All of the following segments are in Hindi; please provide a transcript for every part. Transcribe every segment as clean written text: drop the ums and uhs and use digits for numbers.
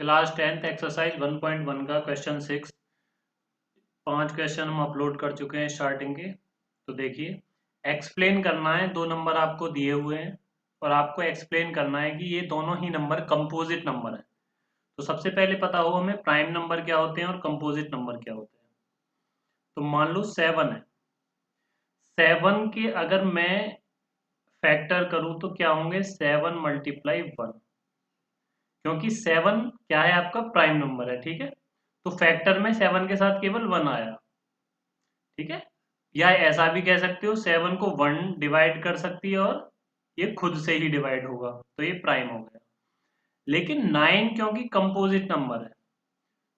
क्लास 10th एक्सरसाइज 1.1 का क्वेश्चन 6। 5 क्वेश्चन हम अपलोड कर चुके हैं स्टार्टिंग के। तो देखिए, एक्सप्लेन करना है। 2 नंबर आपको दिए हुए हैं और आपको एक्सप्लेन करना है कि ये दोनों ही नंबर कंपोजिट नंबर है। तो सबसे पहले पता हो हमें प्राइम नंबर क्या होते हैं और कंपोजिट नंबर क्या होते हैं। तो मान लो 7 है। 7 के अगर मैं फैक्टर करूं तो क्या होंगे? 7 मल्टीप्लाई 1, क्योंकि 7 क्या है? आपका प्राइम नंबर है। ठीक है, तो फैक्टर में 7 के साथ केवल 1 आया। ठीक है, या ऐसा भी कह सकते हो 7 को 1 डिवाइड कर सकती है और ये खुद से ही डिवाइड होगा, तो ये प्राइम हो गया। लेकिन 9 क्योंकि कंपोजिट नंबर है,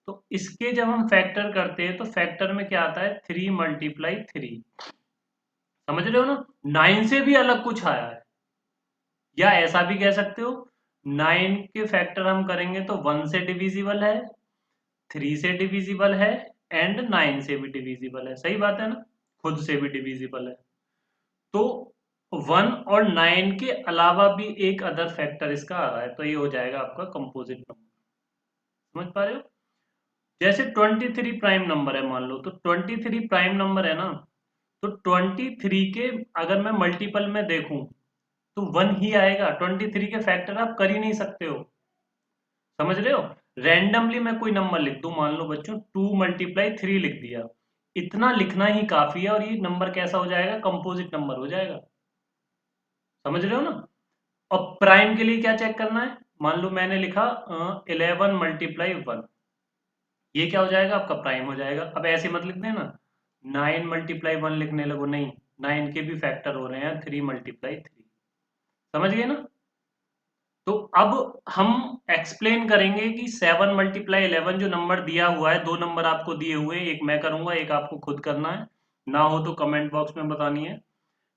तो इसके जब हम फैक्टर करते हैं तो फैक्टर में क्या आता है? 3 मल्टीप्लाई 3। समझ रहे हो ना? 9 से भी अलग कुछ आया है। या ऐसा भी कह सकते हो 9 के फैक्टर हम करेंगे तो 1 से डिविजिबल है, 3 से डिविजिबल है एंड 9 से भी डिविजिबल है। सही बात है ना? खुद से भी डिविजिबल है। तो 1 और 9 के अलावा भी एक अदर फैक्टर इसका आ रहा है, तो ये हो जाएगा आपका कंपोजिट नंबर। समझ पा रहे हो? जैसे 23 प्राइम नंबर है मान लो, तो 23 प्राइम नंबर है ना, तो 23 के अगर मैं मल्टीपल में देखूं तो 1 ही आएगा। 23 के फैक्टर आप कर ही नहीं सकते हो। समझ रहे हो? रैंडमली मैं कोई नंबर लिख दूं, मान लो बच्चों 2 मल्टीप्लाई 3 लिख दिया, इतना लिखना ही काफी है और ये नंबर कैसा हो जाएगा? कंपोजिट नंबर हो जाएगा। समझ रहे हो ना? और प्राइम के लिए क्या चेक करना है? मान लो मैंने लिखा 11 मल्टीप्लाई 1, ये क्या हो जाएगा? आपका प्राइम हो जाएगा। अब ऐसे मत लिख देना 9 मल्टीप्लाई 1 लिखने लगो, नहीं, 9 के भी फैक्टर हो रहे हैं 3 मल्टीप्लाई 3। समझ गए ना? तो अब हम एक्सप्लेन करेंगे कि 7 मल्टीप्लाई 11 जो नंबर दिया हुआ है, 2 नंबर आपको दिए हुए हैं, एक मैं करूंगा एक आपको खुद करना है। ना हो तो कमेंट बॉक्स में बतानी है।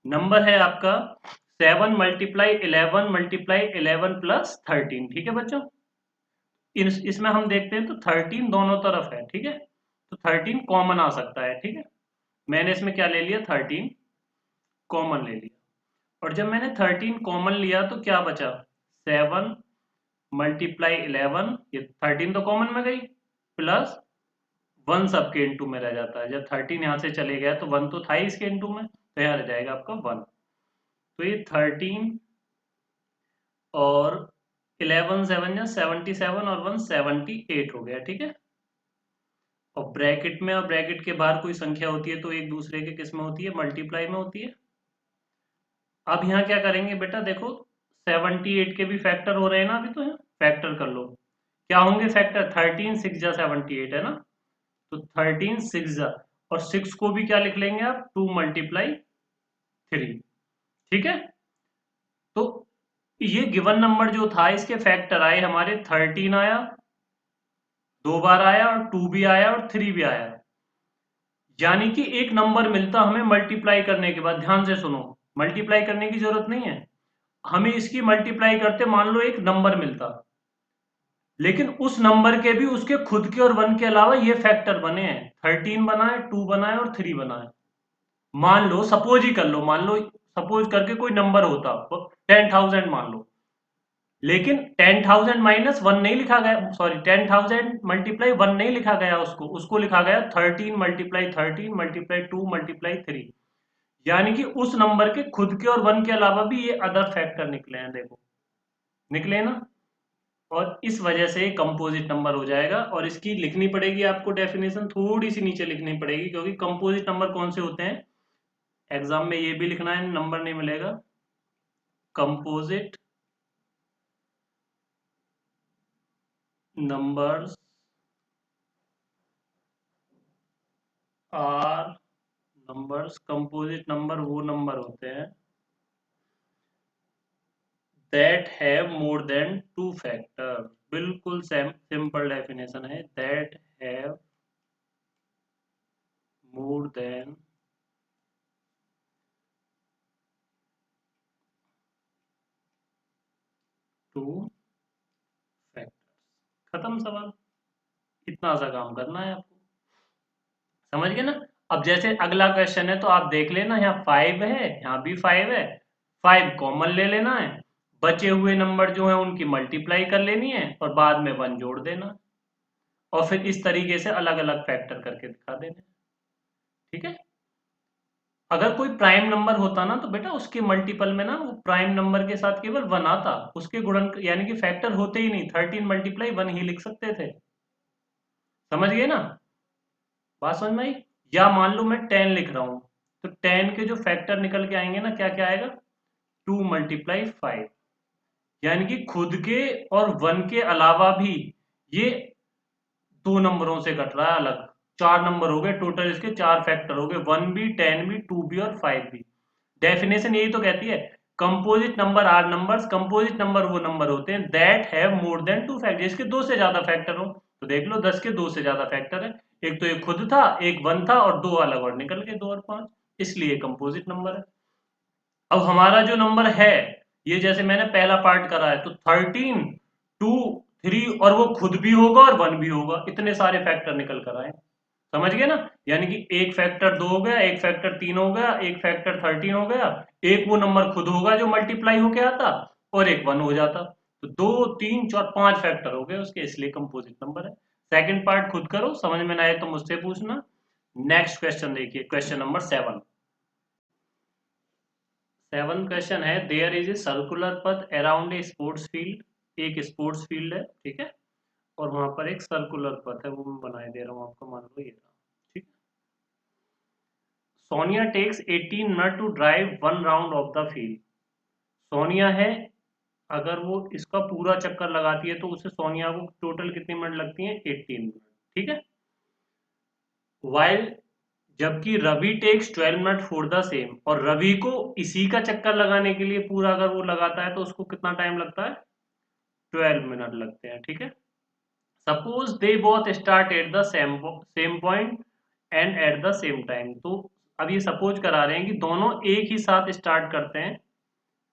नंबर है आपका 7 मल्टीप्लाई 11 मल्टीप्लाई 11 प्लस 13। ठीक है बच्चों, इसमें हम देखते हैं तो 13 दोनों तरफ है। ठीक है, तो 13 कॉमन आ सकता है। ठीक है, मैंने इसमें क्या ले लिया? 13 कॉमन ले लिया। और जब मैंने 13 कॉमन लिया तो क्या बचा? 7 मल्टीप्लाई 11, ये 13 तो कॉमन में गई, प्लस 1 सबके इंटू में रह जाता है। जब 13 यहाँ से चले गया तो 1 तो था ही इसके इंटू में, तो यहाँ रह जाएगा आपका 1। तो ये 13 और 11 7 या 77 और 1 78 हो गया। ठीक है, और ब्रैकेट में और ब्रैकेट के बाहर कोई संख्या होती है तो एक दूसरे के किस में होती है? मल्टीप्लाई में होती है। अब यहाँ क्या करेंगे बेटा? देखो 78 के भी फैक्टर हो रहे हैं ना, अभी तो यहाँ फैक्टर कर लो। क्या होंगे फैक्टर? 13 6 जा 78 है ना, तो 13 6 जा, और 6 को भी क्या लिख लेंगे आप? 2 मल्टीप्लाई 3। ठीक है, तो ये गिवन नंबर जो था इसके फैक्टर आए हमारे, 13 आया, 2 बार आया, और 2 भी आया और 3 भी आया। यानी कि एक नंबर मिलता हमें मल्टीप्लाई करने के बाद। ध्यान से सुनो, मल्टीप्लाई करने की जरूरत नहीं है, हमें इसकी मल्टीप्लाई करते मान लो एक नंबर मिलता, लेकिन उस नंबर के भी उसके खुद के और 1 के अलावा ये फैक्टर बने हैं। 13 बना है, 2 बना है और 3 बना है। मान लो, सपोज ही कर लो, मान लो सपोज करके कोई नंबर होता 10,000 मान लो, लेकिन 10,000 माइनस 1 नहीं लिखा गया, सॉरी 10,000 मल्टीप्लाई 1 नहीं लिखा गया, उसको उसको लिखा गया 13 मल्टीप्लाई 13 मल्टीप्लाई 2 मल्टीप्लाई 3। यानी कि उस नंबर के खुद के और 1 के अलावा भी ये अदर फैक्टर निकले हैं। देखो, निकले ना? और इस वजह से कंपोजिट नंबर हो जाएगा। और इसकी लिखनी पड़ेगी आपको डेफिनेशन, थोड़ी सी नीचे लिखनी पड़ेगी, क्योंकि कंपोजिट नंबर कौन से होते हैं एग्जाम में ये भी लिखना है, नंबर नहीं मिलेगा। Composite numbers are numbers, composite number वो नंबर होते हैं that have more than 2 factor. बिल्कुल सिंपल डेफिनेशन है, that have more than 2 factor. खत्म सवाल। इतना सा काम करना है आपको। समझ गए ना? अब जैसे अगला क्वेश्चन है तो आप देख लेना, यहाँ 5 है, यहाँ भी 5 है, 5 कॉमन ले लेना है, बचे हुए नंबर जो है उनकी मल्टीप्लाई कर लेनी है और बाद में 1 जोड़ देना, और फिर इस तरीके से अलग अलग फैक्टर करके दिखा देना। ठीक है। अगर कोई प्राइम नंबर होता ना तो बेटा उसके मल्टीपल में ना वो प्राइम नंबर के साथ केवल 1 आता, उसके गुणन यानी कि फैक्टर होते ही नहीं, 13 मल्टीप्लाई 1 ही लिख सकते थे। समझ गए ना बात, समझ में आई? या मान लो मैं 10 लिख रहा हूं, तो 10 के जो फैक्टर निकल के आएंगे ना, क्या क्या आएगा, 2 मल्टीप्लाई 5, यानी कि खुद के और 1 के अलावा भी ये दो नंबरों से कट रहा है अलग। 4 नंबर हो गए टोटल, इसके 4 फैक्टर हो गए, 1 भी, 10 भी, 2 भी और 5 भी। डेफिनेशन यही तो कहती है, composite number are numbers, composite number वो नंबर होते हैं that have more than 2 factor, जिसके 2 से ज्यादा फैक्टर हो। तो देख लो 10 के 2 से ज्यादा फैक्टर है, एक तो एक खुद था, एक 1 था, और 2 अलग और निकल गए, 2 और 5, इसलिए कंपोजिट नंबर है। अब हमारा जो नंबर है, ये जैसे मैंने पहला पार्ट करा है, तो 13, 2, 3, और वो खुद भी होगा और 1 भी होगा, इतने सारे फैक्टर निकल कर आए। समझ गए ना? यानी कि एक फैक्टर 2 हो गया, एक फैक्टर 3 हो गया, एक फैक्टर 13 हो गया, एक वो नंबर खुद होगा जो मल्टीप्लाई होके आता, और एक 1 हो जाता। तो 2, 3, 4, 5 फैक्टर हो गए उसके, इसलिए कंपोजिट नंबर है। सेकंड पार्ट खुद करो, समझ में ना आए तो मुझसे पूछना। नेक्स्ट क्वेश्चन देखिए, क्वेश्चन नंबर 7। 7 क्वेश्चन है, देयर इज ए सर्कुलर पथ अराउंड ए स्पोर्ट्स फील्ड, एक स्पोर्ट्स फील्ड है, ठीक है, और वहां पर एक सर्कुलर पथ है, वो मैं बनाए दे रहा हूँ आपको, मान लो ये रहा, ठीक। Sonia takes 18 minute to drive 1 round of the field. Sonia है, अगर वो इसका पूरा चक्कर लगाती है तो उसे सोनिया को टोटल कितनी मिनट लगती है, 18 मिनट, ठीक है। वाइल, जबकि Ravi takes 12 minute for the same, और रवि को इसी का चक्कर लगाने के लिए पूरा अगर वो लगाता है तो उसको कितना टाइम लगता है, 12 मिनट लगते हैं, ठीक है। Suppose they both start at the same point and at the same time, तो अब ये सपोज करा रहे हैं कि दोनों एक ही साथ स्टार्ट करते हैं,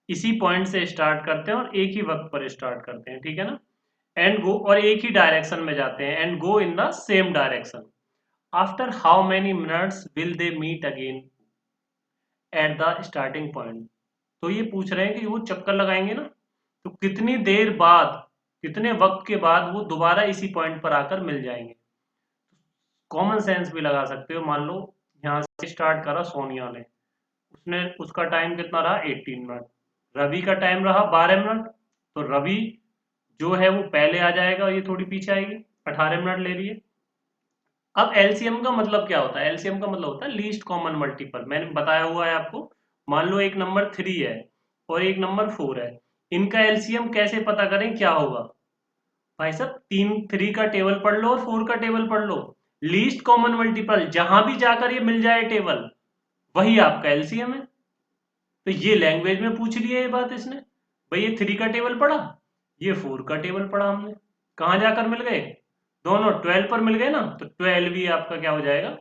इसी पॉइंट से स्टार्ट करते हैं और एक ही वक्त पर स्टार्ट करते हैं, ठीक है ना, एंड गो, और एक ही डायरेक्शन में जाते हैं, and go in the same direction, after how many minutes will they meet again at the starting point. तो ये पूछ रहे हैं कि वो चक्कर लगाएंगे ना, तो कितनी देर बाद, कितने वक्त के बाद वो दोबारा इसी पॉइंट पर आकर मिल जाएंगे। कॉमन सेंस भी लगा सकते हो, मान लो यहाँ से स्टार्ट करा सोनिया ने, उसने, उसका टाइम कितना रहा, 18 मिनट, रवि का टाइम रहा 12 मिनट, तो रवि जो है वो पहले आ जाएगा और ये थोड़ी पीछे आएगी, 18 मिनट ले रही है। अब एलसीएम का मतलब क्या होता है, एलसीएम का मतलब होता है लीस्ट कॉमन मल्टीपल, मैंने बताया हुआ है आपको। मान लो एक नंबर 3 है और एक नंबर 4 है, इनका एलसीएम कैसे पता करें, क्या होगा भाई साहब, 3 का टेबल पढ़ लो और 4 का टेबल पढ़ लो, लीस्ट कॉमन मल्टीपल जहां भी जाकर ये मिल जाए टेबल, वही आपका एलसीएम है। तो ये लैंग्वेज में पूछ लिया ये बात इसने, भाई ये 3 का टेबल पढ़ा, ये 4 का टेबल पढ़ा हमने, कहाँ जाकर मिल गए, दोनों 12 पर मिल गए ना, तो 12 ही आपका क्या हो जाएगा,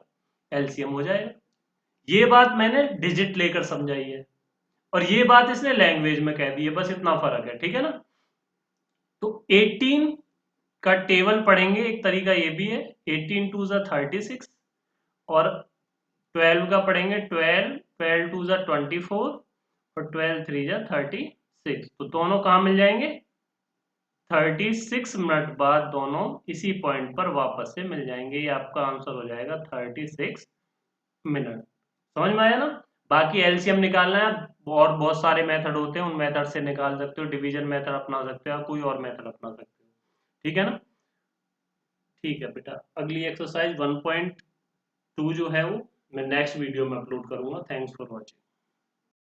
एलसीएम हो जाएगा। ये बात मैंने डिजिट लेकर समझाई है, और ये बात इसने लैंग्वेज में कह दी है, बस इतना फर्क है, ठीक है ना। तो 18 का टेबल पढ़ेंगे, एक तरीका ये भी है, 18 टू ज़ा 36, और 12 का पढ़ेंगे 12, 12 टू ज़ा 24, और 12 3 ज़ा 36, तो दोनों कहाँ मिल जाएंगे, 36 मिनट बाद दोनों इसी पॉइंट पर वापस से मिल जाएंगे, ये आपका आंसर हो जाएगा 36 मिनट। समझ में आया ना? बाकी एलसीएम निकालना है, और बहुत सारे मेथड होते हैं, उन मेथड से निकाल सकते हो, डिवीजन मेथड अपना सकते हो, कोई और मेथड अपना सकते हो, ठीक है ना। ठीक है बेटा, अगली एक्सरसाइज 1.2 जो है वो मैं नेक्स्ट वीडियो में अपलोड करूंगा। Thanks for watching.